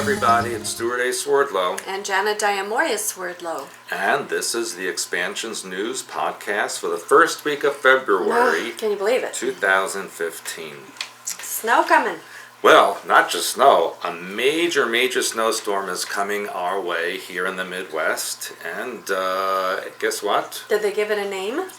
everybody, it's Stewart A. Swerdlow. And Janet Swerdlow. And this is the Expansions News podcast for the first week of February. Can you believe it? 2015. Snow coming. Well, not just snow. A major snowstorm is coming our way here in the Midwest. And guess what? Did they give it a name?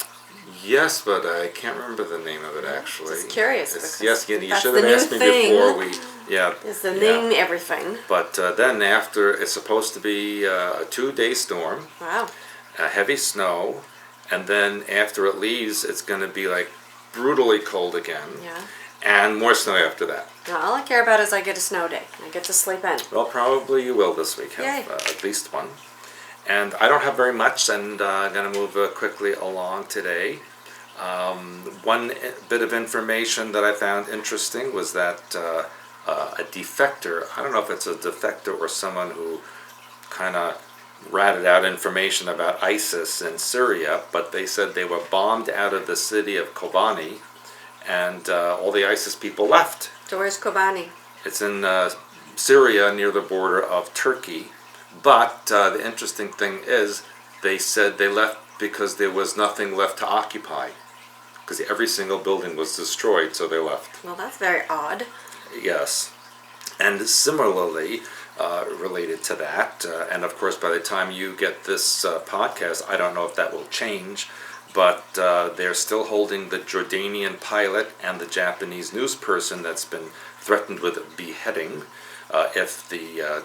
Yes, but I can't remember the name of it actually. Just curious. Yes, you should have asked me before we... Yeah. Is the name everything? But then after, it's supposed to be a 2-day storm. Wow. Heavy snow, and then after it leaves, it's going to be like brutally cold again. Yeah. And more snow after that. Now, all I care about is I get a snow day. I get to sleep in. Well, probably you will this week have at least one. And I don't have very much, and I'm going to move quickly along today. One bit of information that I found interesting was that a defector, I don't know if it's a defector or someone who kind of ratted out information about ISIS in Syria, but they said they were bombed out of the city of Kobani, and all the ISIS people left. So where's Kobani? It's in Syria near the border of Turkey. But the interesting thing is they said they left because there was nothing left to occupy, because every single building was destroyed, so they left. Well, that's very odd. Yes. And similarly, related to that, and of course by the time you get this podcast, I don't know if that will change, but they're still holding the Jordanian pilot and the Japanese news person that's been threatened with beheading if the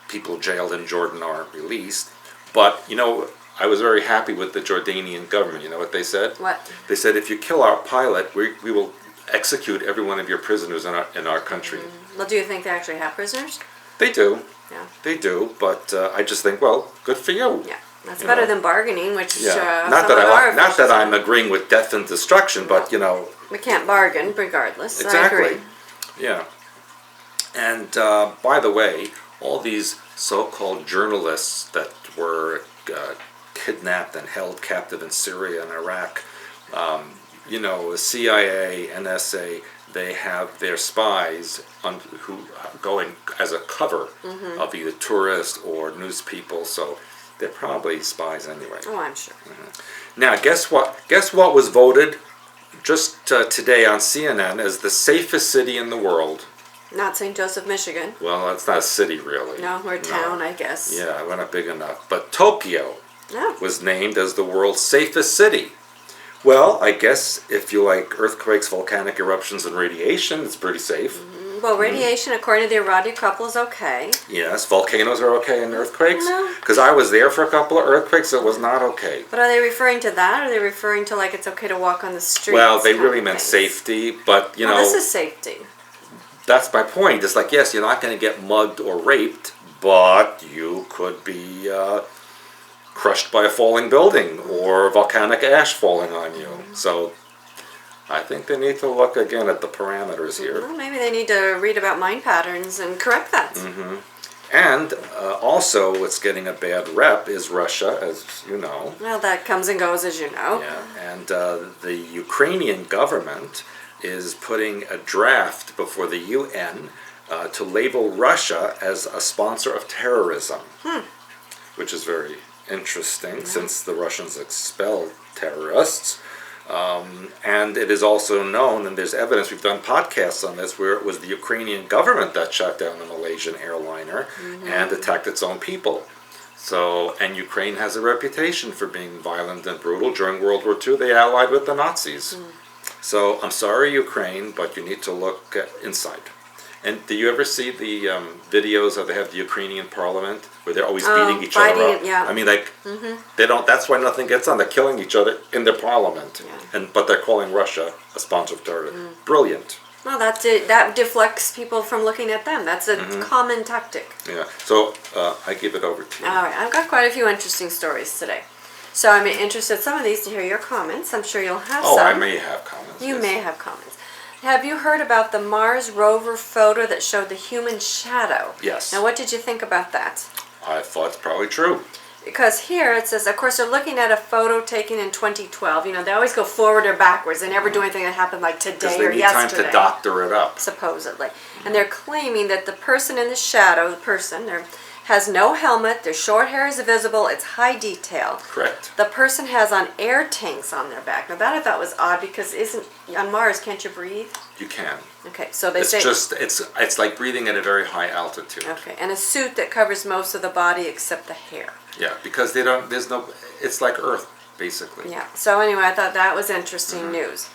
people jailed in Jordan aren't released. But, you know, I was very happy with the Jordanian government. You know what they said? What? They said, if you kill our pilot, we will execute every one of your prisoners in our country. Well, do you think they actually have prisoners? They do. Yeah. They do, but I just think, well, good for you. Yeah. That's better than bargaining, which not that I'm agreeing with death and destruction, but, you know... We can't bargain regardless. Exactly. I agree. Yeah. And, by the way, all these so-called journalists that were kidnapped and held captive in Syria and Iraq, you know, the CIA, NSA, they have their spies who going as a cover of either tourists or news people, so they're probably spies anyway. Oh, I'm sure. Now, guess what? Guess what was voted just today on CNN as the safest city in the world? Not St. Joseph, Michigan. Well, that's not a city, really. No, we're a town, I guess. Yeah, we're not big enough. But Tokyo was named as the world's safest city. Well, I guess if you like earthquakes, volcanic eruptions, and radiation, it's pretty safe. Well, radiation, according to the Erotic couple, is okay. Yes, volcanoes are okay in earthquakes. No. Because I was there for a couple of earthquakes, it was not okay. But are they referring to that, or are they referring to, like, it's okay to walk on the streets? Well, they really meant safety, but, you know... This is safety. That's my point. It's like, yes, you're not going to get mugged or raped, but you could be crushed by a falling building or volcanic ash falling on you. So I think they need to look again at the parameters here. Well, maybe they need to read about mind patterns and correct that. And also what's getting a bad rep is Russia, as you know. Well, that comes and goes, as you know. Yeah, and the Ukrainian government is putting a draft before the UN to label Russia as a sponsor of terrorism, which is very interesting since the Russians expelled terrorists. And it is also known, and there's evidence, we've done podcasts on this, where it was the Ukrainian government that shot down the Malaysian airliner and attacked its own people. So, and Ukraine has a reputation for being violent and brutal. During World War II, they allied with the Nazis. So, I'm sorry, Ukraine, but you need to look inside. And do you ever see the videos of they have the Ukrainian parliament where they're always beating each other up? Yeah. I mean, like they don't. That's why nothing gets on. They're killing each other in their parliament, but they're calling Russia a sponsor of terrorism. Brilliant. Well, that deflects people from looking at them. That's a common tactic. Yeah. So I give it over to you. All right, I've got quite a few interesting stories today. So I'm interested, some of these, to hear your comments. I'm sure you'll have some. Oh, I may have comments. You may have comments. Have you heard about the Mars rover photo that showed the human shadow? Yes. Now, what did you think about that? I thought it's probably true. Because here it says, of course, they're looking at a photo taken in 2012. You know, they always go forward or backwards. They never do anything that happened like today or They need yesterday. time to doctor it up. Supposedly. And they're claiming that the person in the shadow, has no helmet, their short hair is visible, it's high detail. Correct. The person has on air tanks on their back. Now that I thought was odd because on Mars, can't you breathe? You can. Okay, so they It's say... it's like breathing at a very high altitude. Okay, and a suit that covers most of the body except the hair. Yeah, because it's like Earth, basically. Yeah, so anyway, I thought that was interesting news.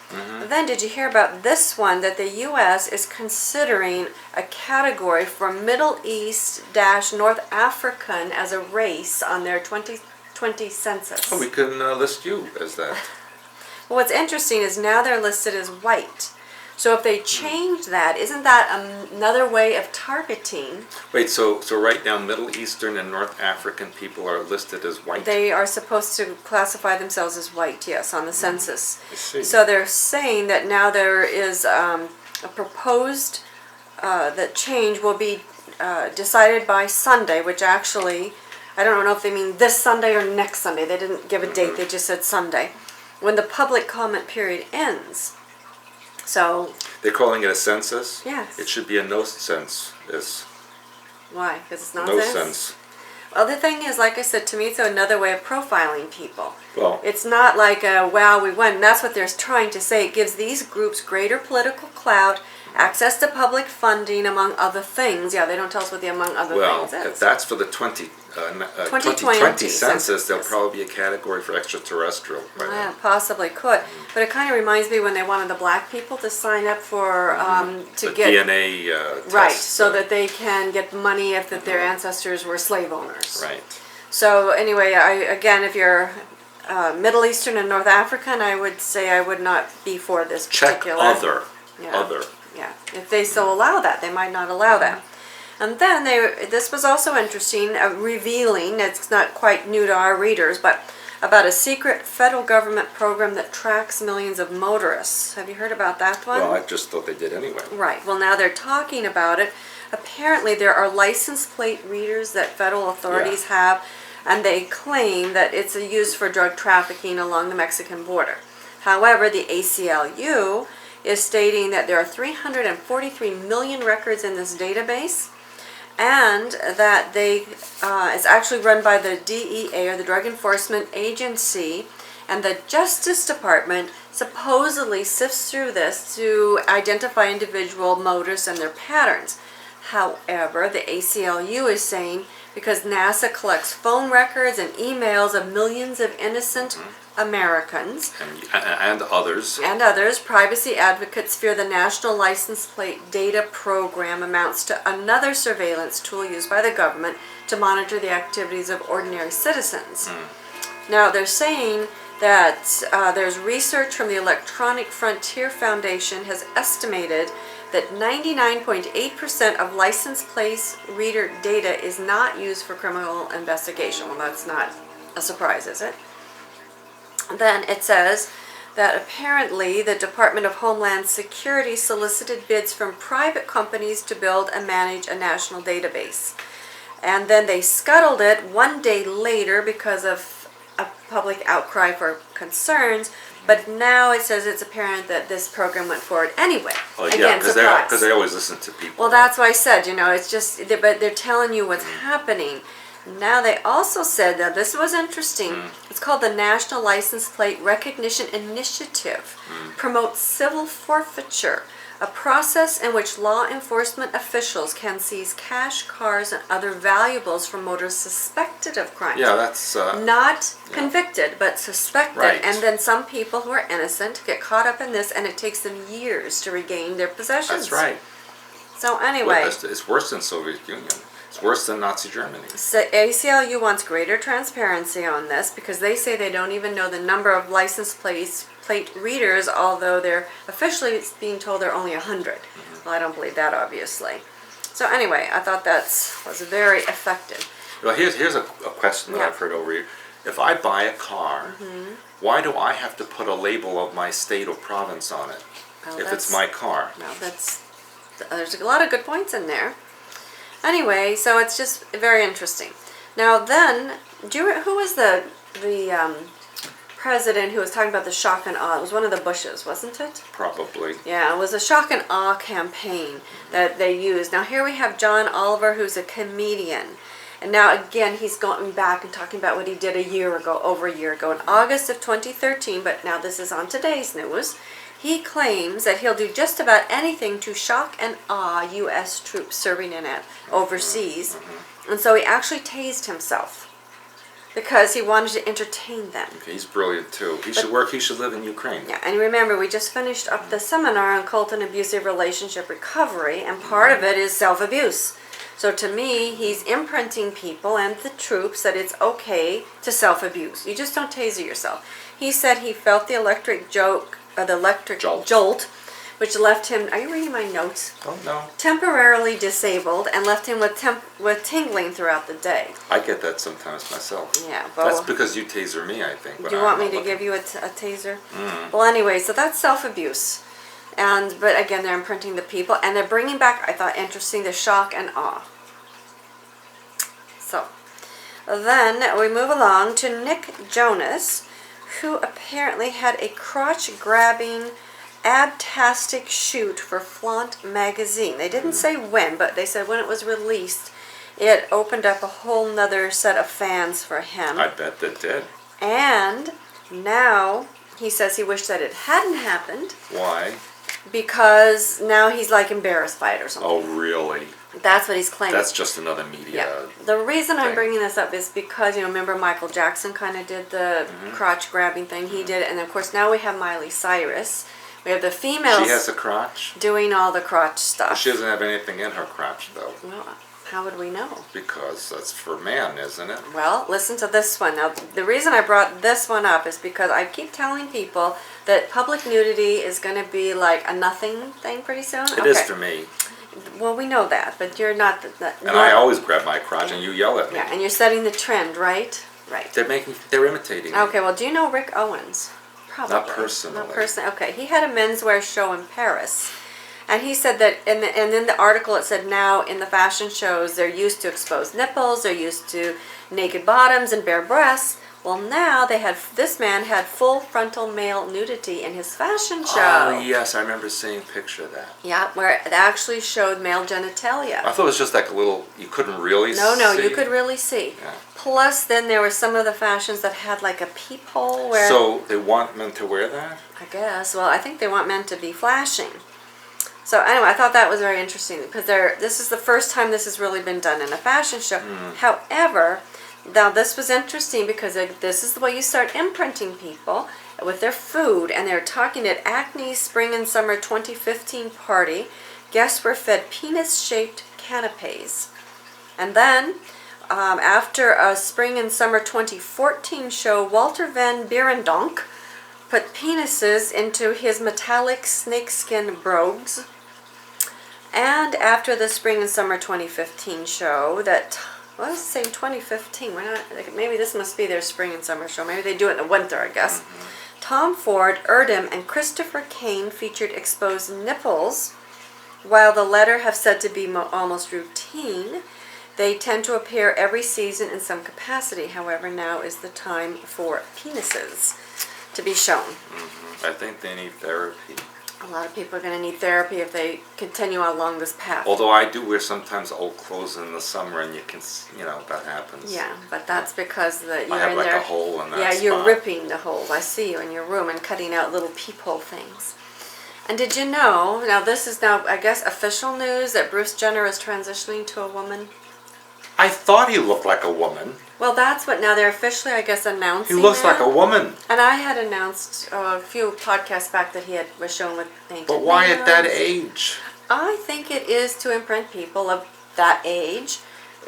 Then did you hear about this one, that the U.S. is considering a category for Middle East-North African as a race on their 2020 census? Oh, we can list you as that. Well, what's interesting is now they're listed as white. So if they change that, isn't that another way of targeting? Wait, so right now Middle Eastern and North African people are listed as white? They are supposed to classify themselves as white, yes, on the census. I see. So they're saying that now there is a proposed that change will be decided by Sunday, which actually, I don't know if they mean this Sunday or next Sunday. They didn't give a date, they just said Sunday, when the public comment period ends. So they're calling it a census? Yes. It should be a no census. Why? Because it's No nonsense? sense. Well, the thing is, like I said, to me, it's another way of profiling people. Well, It's not like, wow, we won. And that's what they're trying to say. It gives these groups greater political clout, access to public funding, among other things. Yeah, they don't tell us what the among other well, things is. if that's for the 2020 census, there'll yes. probably be a category for extraterrestrial. Right now. Yeah, possibly could. But it kind of reminds me when they wanted the black people to sign up for, to The get... DNA test. Right, so that they can get money if their ancestors were slave owners. Right. So anyway, again, if you're Middle Eastern and North African, I would say I would not be for this Check particular. other. Yeah. Other. Yeah, if they still allow that, they might not allow that. And then this was also interesting, revealing, it's not quite new to our readers, but about a secret federal government program that tracks millions of motorists. Have you heard about that one? Well, I just thought they did anyway. Right. Well, now they're talking about it. Apparently, there are license plate readers that federal authorities have, and they claim that it's used for drug trafficking along the Mexican border. However, the ACLU is stating that there are 343 million records in this database, and that it's actually run by the DEA, or the Drug Enforcement Agency, and the Justice Department supposedly sifts through this to identify individual motorists and their patterns. However, the ACLU is saying because NASA collects phone records and emails of millions of innocent Americans And others. and others, privacy advocates fear the National License Plate Data Program amounts to another surveillance tool used by the government to monitor the activities of ordinary citizens. Now, they're saying that there's research from the Electronic Frontier Foundation has estimated that 99.8% of license plate reader data is not used for criminal investigation. Well, that's not a surprise, is it? Then it says that apparently the Department of Homeland Security solicited bids from private companies to build and manage a national database. And then they scuttled it one day later because of a public outcry for concerns. But now it says it's apparent that this program went forward anyway. Oh, yeah, Again, surprise. because they always listen to people. Well, that's why I said, it's just, but they're telling you what's happening. Now they also said that this was interesting. It's called the National License Plate Recognition Initiative. Promotes civil forfeiture, a process in which law enforcement officials can seize cash, cars, and other valuables from motorists suspected of crimes. Yeah, that's... Not convicted, but suspected. Right. And then some people who are innocent get caught up in this, and it takes them years to regain their possessions. That's right. So anyway. Well, it's worse than Soviet Union. It's worse than Nazi Germany. So ACLU wants greater transparency on this because they say they don't even know the number of license plate readers, although they're officially being told they're only 100. Well, I don't believe that, obviously. So anyway, I thought that was very effective. Well, here's a question that I've heard over here. If I buy a car, why do I have to put a label of my state or province on it if it's my car? Well, there's a lot of good points in there. Anyway, so it's just very interesting. Now then, who was the president who was talking about the shock and awe? It was one of the Bushes, wasn't it? Probably. Yeah, it was a shock and awe campaign that they used. Now here we have John Oliver, who's a comedian. And now again, he's going back and talking about what he did over a year ago, in August of 2013, but now this is on today's news. He claims that he'll do just about anything to shock and awe U.S. troops serving in it overseas. And so he actually tased himself because he wanted to entertain them. He's brilliant too. He should live in Ukraine. Yeah, and remember, we just finished up the seminar on cult and abusive relationship recovery, and part of it is self-abuse. So to me, he's imprinting people and the troops that it's okay to self-abuse. You just don't taser yourself. He said he felt the electric jolt, which left him, are you reading my notes? Oh, no. Temporarily disabled and left him with tingling throughout the day. I get that sometimes myself. Yeah. Well, that's because you taser me, I think. Do you want me to give you a taser? Well, anyway, so that's self-abuse. But again, they're imprinting the people, and they're bringing back, I thought interesting, the shock and awe. So, then we move along to Nick Jonas, who apparently had a crotch-grabbing, abtastic shoot for Flaunt magazine. They didn't say when, but they said when it was released, it opened up a whole nother set of fans for him. I bet that did. And now he says he wished that it hadn't happened. Why? Because now he's like embarrassed by it or something. Oh, really? That's what he's claiming. That's just another media. Yeah. The reason I'm bringing this up is because, remember Michael Jackson kind of did the crotch grabbing thing. He did it. And of course now we have Miley Cyrus. We have the females. She has a crotch? Doing all the crotch stuff. Well, she doesn't have anything in her crotch, though. Well, how would we know? Because that's for man, isn't it? Well, listen to this one. Now, the reason I brought this one up is because I keep telling people that public nudity is going to be like a nothing thing pretty soon. It is for me. Well, we know that, but you're not. And I always grab my crotch and you yell at me. Yeah, and you're setting the trend, right? Right. They're imitating me. Okay, well, do you know Rick Owens? Probably. Not personally. Not personally. Okay, he had a menswear show in Paris. And he said that, and in the article it said now in the fashion shows they're used to exposed nipples, they're used to naked bottoms and bare breasts. Well, now this man had full frontal male nudity in his fashion show. Oh, yes, I remember seeing a picture of that. Yeah, where it actually showed male genitalia. I thought it was just like a little, you couldn't really see. No, you could really see. Yeah. Plus, then there were some of the fashions that had like a peephole where... So, they want men to wear that? I guess. Well, I think they want men to be flashing. So anyway, I thought that was very interesting because this is the first time this has really been done in a fashion show. However, now this was interesting because this is the way you start imprinting people with their food, and they're talking at Acne's Spring and Summer 2015 party. Guests were fed penis-shaped canapes. And then, after a Spring and Summer 2014 show, Walter van Beirendonk put penises into his metallic snakeskin brogues. And after the Spring and Summer 2015 show, I was saying 2015. We're not, maybe this must be their Spring and Summer show. Maybe they do it in the winter, I guess. Tom Ford, Erdem, and Christopher Kane featured exposed nipples. While the latter have said to be almost routine, they tend to appear every season in some capacity. However, now is the time for penises to be shown. I think they need therapy. A lot of people are going to need therapy if they continue along this path. Although I do wear sometimes old clothes in the summer, and you can, that happens. Yeah, but that's because you're I have in like there. a hole in that Yeah, spot. you're ripping the holes. I see you in your room and cutting out little peephole things. And did you know, now this is now, I guess, official news that Bruce Jenner is transitioning to a woman? I thought he looked like a woman. Well, that's what now they're officially, I guess, announcing. He looks that. like a woman. And I had announced a few podcasts back that he was shown with painted But why at that nails. age? I think it is to imprint people of that age.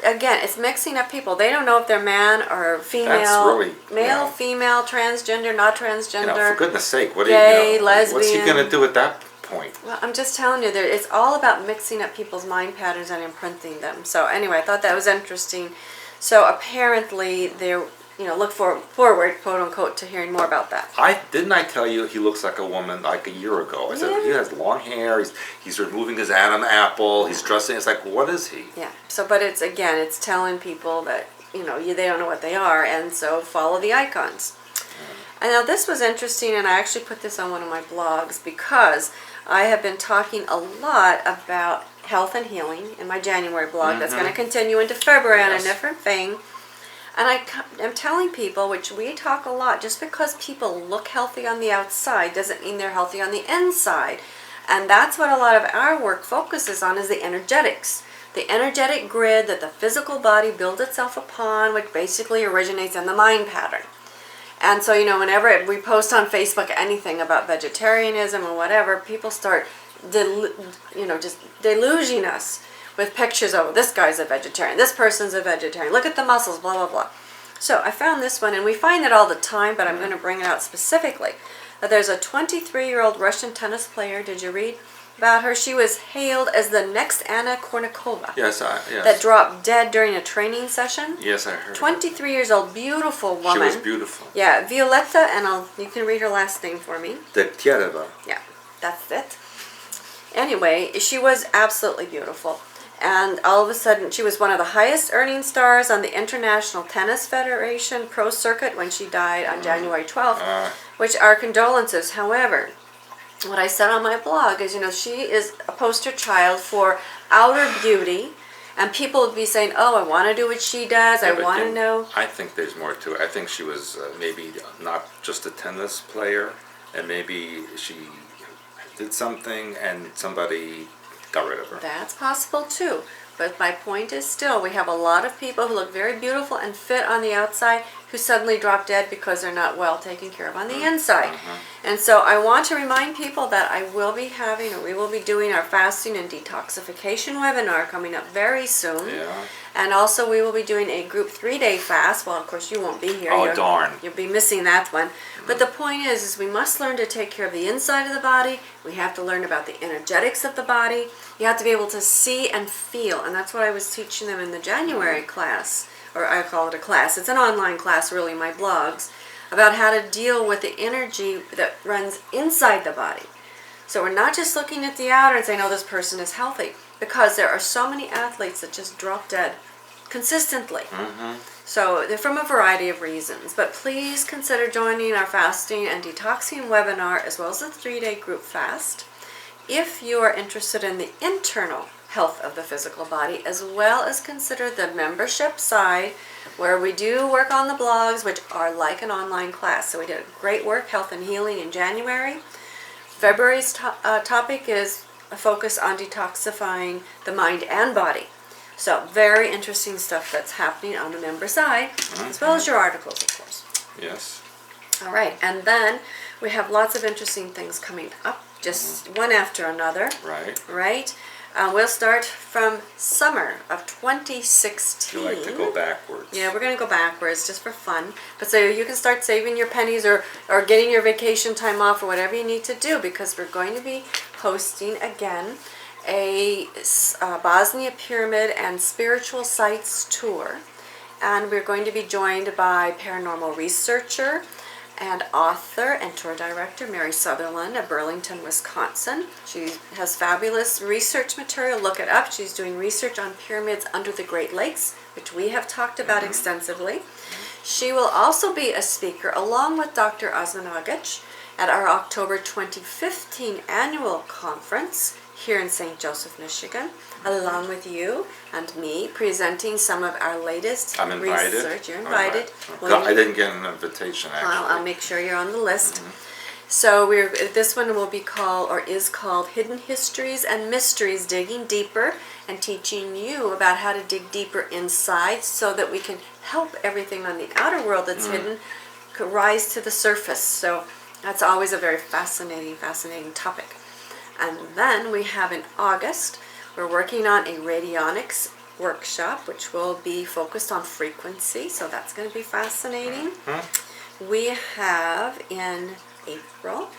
Again, it's mixing up people. They don't know if they're man or female. That's really, male, female, transgender, not transgender. For goodness sake, what gay, are lesbian. What's he going to do at that point? Well, I'm just telling you, it's all about mixing up people's mind patterns and imprinting them. So anyway, I thought that was interesting. So apparently they're, look forward, quote unquote, to hearing more about that. Didn't I tell you he looks like a woman like a year ago? I said Yeah. he has long hair. He's removing his Adam apple. He's dressing. It's like, what is he? Yeah. So, but it's telling people that they don't know what they are, and so follow the icons. And now this was interesting, and I actually put this on one of my blogs because I have been talking a lot about health and healing in my January blog. That's going to continue into February on a different vein. And I'm telling people, which we talk a lot, just because people look healthy on the outside doesn't mean they're healthy on the inside. And that's what a lot of our work focuses on, is the energetics. The energetic grid that the physical body builds itself upon, which basically originates in the mind pattern. And so, whenever we post on Facebook anything about vegetarianism or whatever, people start, just deluging us with pictures of, this guy's a vegetarian, this person's a vegetarian, look at the muscles, blah, blah, blah. So I found this one, and we find it all the time, but I'm going to bring it out specifically. There's a 23-year-old Russian tennis player. Did you read about her? She was hailed as the next Anna Kournikova. Yes. That dropped dead during a training session. Yes, I heard. 23 years old, beautiful woman. She was beautiful. Yeah, Violetta, and you can read her last name for me. Dektyareva. Yeah, that's it. Anyway, she was absolutely beautiful. And all of a sudden, she was one of the highest earning stars on the International Tennis Federation Pro Circuit when she died on January 12th, which our condolences. However, what I said on my blog is, she is a poster child for outer beauty, and people would be saying, oh, I want to do what she does, I want to know. I think there's more to it. I think she was maybe not just a tennis player, and maybe she did something and somebody got rid of her. That's possible too. But my point is still, we have a lot of people who look very beautiful and fit on the outside who suddenly drop dead because they're not well taken care of on the inside. And so I want to remind people that we will be doing our fasting and detoxification webinar coming up very soon. Yeah. And also we will be doing a group 3-day fast. Well, of course you won't be here. Oh, darn. You'll be missing that one. But the point is we must learn to take care of the inside of the body. We have to learn about the energetics of the body. You have to be able to see and feel. And that's what I was teaching them in the January class. Or I call it a class. It's an online class, really, my blogs, about how to deal with the energy that runs inside the body. So we're not just looking at the outer and saying, oh, this person is healthy. Because there are so many athletes that just drop dead consistently. So they're from a variety of reasons. But please consider joining our fasting and detoxing webinar as well as the 3-day group fast if you are interested in the internal health of the physical body, as well as consider the membership side where we do work on the blogs, which are like an online class. So we did great work, health and healing, in January. February's topic is a focus on detoxifying the mind and body. So very interesting stuff that's happening on the member side, as well as your articles, of course. Yes. All right, and then we have lots of interesting things coming up, just one after another. Right? We'll start from summer of 2016. You like to go backwards. Yeah, we're going to go backwards just for fun. But so you can start saving your pennies or getting your vacation time off or whatever you need to do, because we're going to be hosting again a Bosnia Pyramid and Spiritual Sites tour. And we're going to be joined by paranormal researcher and author and tour director Mary Sutherland of Burlington, Wisconsin. She has fabulous research material. Look it up. She's doing research on pyramids under the Great Lakes, which we have talked about extensively. She will also be a speaker along with Dr. Osmanagic at our October 2015 annual conference here in St. Joseph, Michigan, along with you and me, presenting some of our latest I'm invited. research. You're invited. I didn't get an invitation, actually. I'll make sure you're on the list. So this one will be called, or is called, Hidden Histories and Mysteries, Digging Deeper, and teaching you about how to dig deeper inside so that we can help everything on the outer world that's hidden rise to the surface. So that's always a very fascinating topic. And then we have in August, we're working on a radionics workshop, which will be focused on frequency, so that's going to be fascinating. We have in April,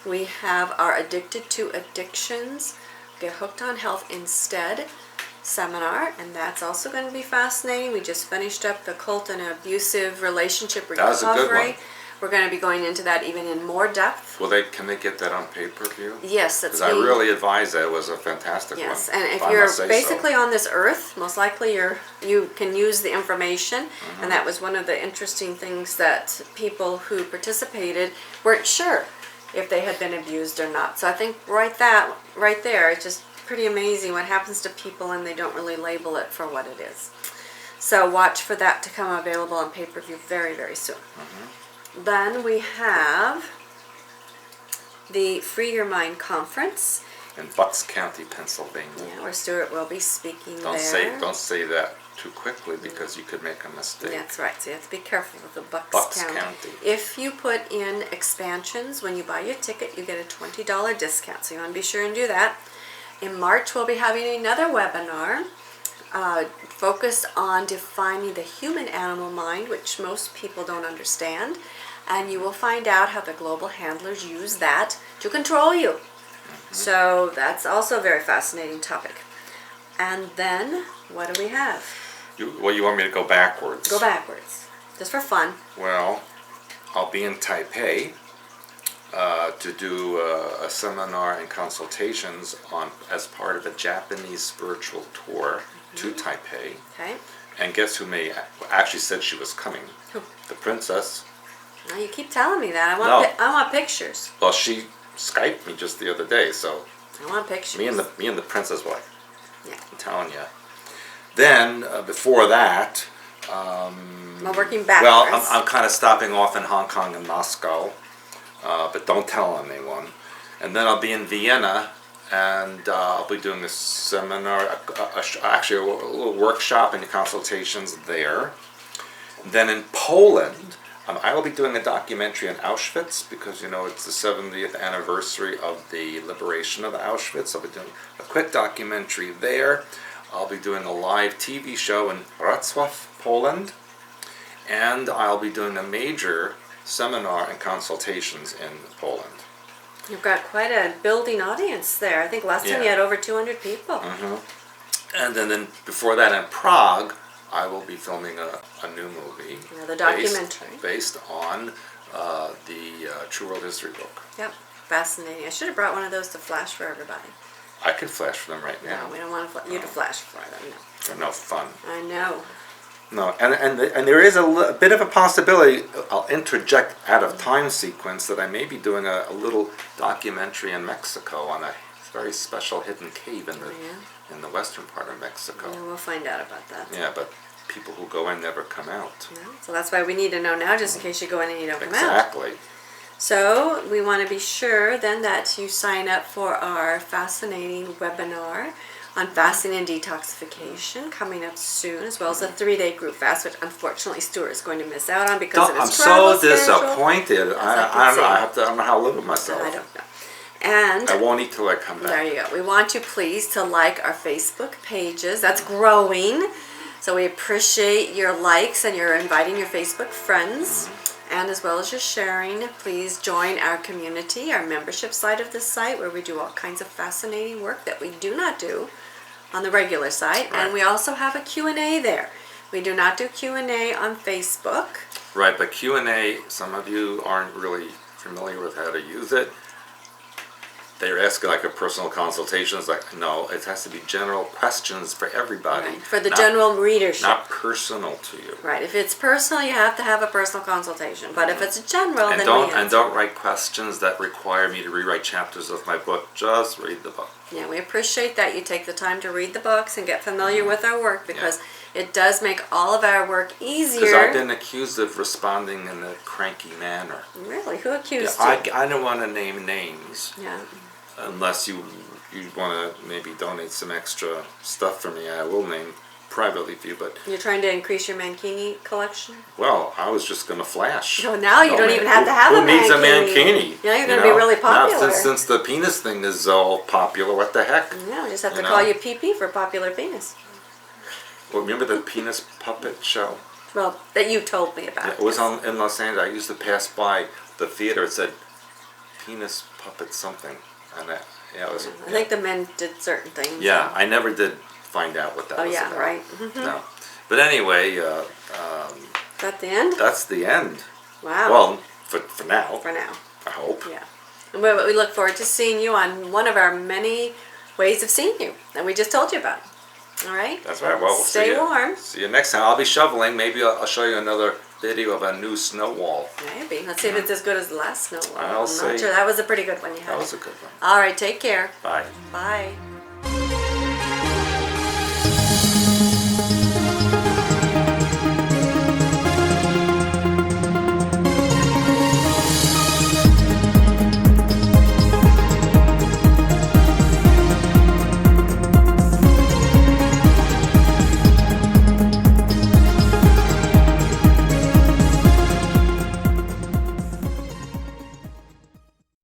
we have our Addicted to Addictions, Get Hooked on Health Instead seminar, and that's also going to be fascinating. We just finished up the cult and abusive relationship recovery. That was a good one. We're going to be going into that even in more depth. Can they get that on pay-per-view? Yes, that's Because I really advise that. It was a fantastic one. Yes, and if I you're must say basically so. on this earth, most likely you can use the information, and that was one of the interesting things that people who participated weren't sure if they had been abused or not. So I think right there, it's just pretty amazing what happens to people and they don't really label it for what it is. So watch for that to come available on pay-per-view very, very soon. Then we have the Free Your Mind Conference. In Bucks County, Pennsylvania. Yeah, where Stewart will be speaking Don't there. say that too quickly because you could make a mistake. That's right. So you have to be careful with the Bucks County. If you put in expansions when you buy your ticket, you get a $20 discount. So you want to be sure and do that. In March, we'll be having another webinar focused on defining the human-animal mind, which most people don't understand. And you will find out how the global handlers use that to control you. So that's also a very fascinating topic. And then, what do we have? You want me to go backwards? Go backwards, just for fun. Well, I'll be in Taipei to do a seminar and consultations as part of a Japanese spiritual tour to Taipei. Okay. And guess who actually said she was coming? Who? The princess. Now you keep telling me that. I want pictures. Well, she Skyped me just the other day, so I want pictures. me and the princess wife. Yeah. I'm telling you. Then before that, I'm working backwards. well, I'm kind of stopping off in Hong Kong and Moscow, but don't tell anyone. And then I'll be in Vienna, and I'll be doing a seminar, actually a little workshop and consultations there. Then in Poland, I will be doing a documentary on Auschwitz because, you know, it's the 70th anniversary of the liberation of Auschwitz. I'll be doing a quick documentary there. I'll be doing a live TV show in Wrocław, Poland. And I'll be doing a major seminar and consultations in Poland. You've got quite a building audience there. I think last time you had over 200 people. And then before that in Prague, I will be filming a new movie. The documentary. Based on the True World History book. Yep, fascinating. I should have brought one of those to flash for everybody. I can flash for them right now. No, we don't want you to flash for them. No. They're no fun. I know. No, and there is a bit of a possibility, I'll interject out of time sequence, that I may be doing a little documentary in Mexico on a very special hidden cave in the western part of Mexico. Yeah, we'll find out about that. Yeah, but people who go in never come out. No, so that's why we need to know now, just in case you go in and you don't come out. Exactly. So we want to be sure then that you sign up for our fascinating webinar on fasting and detoxification coming up soon, as well as a 3-day group fast, which unfortunately Stewart is going to miss out on because of his travel I'm so schedule. disappointed. I don't know how to live with myself. I don't know. And I won't eat till I come back. there you go. We want you please to like our Facebook pages. That's growing. So we appreciate your likes and you're inviting your Facebook friends. And as well as your sharing, please join our community, our membership side of this site, where we do all kinds of fascinating work that we do not do on the regular site. Right. And we also have a Q&A there. We do not do Q&A on Facebook. Right, but Q&A, some of you aren't really familiar with how to use it. They're asking like a personal consultation. It's like, no, it has to be general questions for everybody. Right. For the general readership. Not personal to you. Right. If it's personal, you have to have a personal consultation. But if it's general, And then don't write questions that require me to rewrite chapters of my book. Just read the book. Yeah, we appreciate that you take the time to read the books and get familiar with our work because it does make all of our work easier. Because I've been accused of responding in a cranky manner. Really? Who accused you? you? I don't want to name names. Yeah. Unless you want to maybe donate some extra stuff for me, I will name privately for you. But you're trying to increase your mankini collection? Well, I was just going to flash. No, now you don't even have to have a mankini. Who needs a mankini? Now you're going to be really popular. Now, since the penis thing is all popular, what the heck? Yeah, we just have to call you PP for popular penis. Well, remember the penis puppet show? Well, that you told me about. Yeah, it was in Los Angeles. I used to pass by the theater. It said penis puppet something. And I think the men did certain things. Yeah, I never did find out what that was about. Right. No. But anyway, is that the end? That's the end. Wow. Well, for now. For now. I hope. Yeah. And we look forward to seeing you on one of our many ways of seeing you that we just told you about. All right? That's right. Well, we'll Stay warm. See you next time. I'll be shoveling. Maybe I'll show you another video of a new snow wall. Maybe. Let's see if it's as good as the last snow wall. I'll I'm see. not sure. That was a pretty good one you had. That was a good one. All right. Take care. Bye. Bye.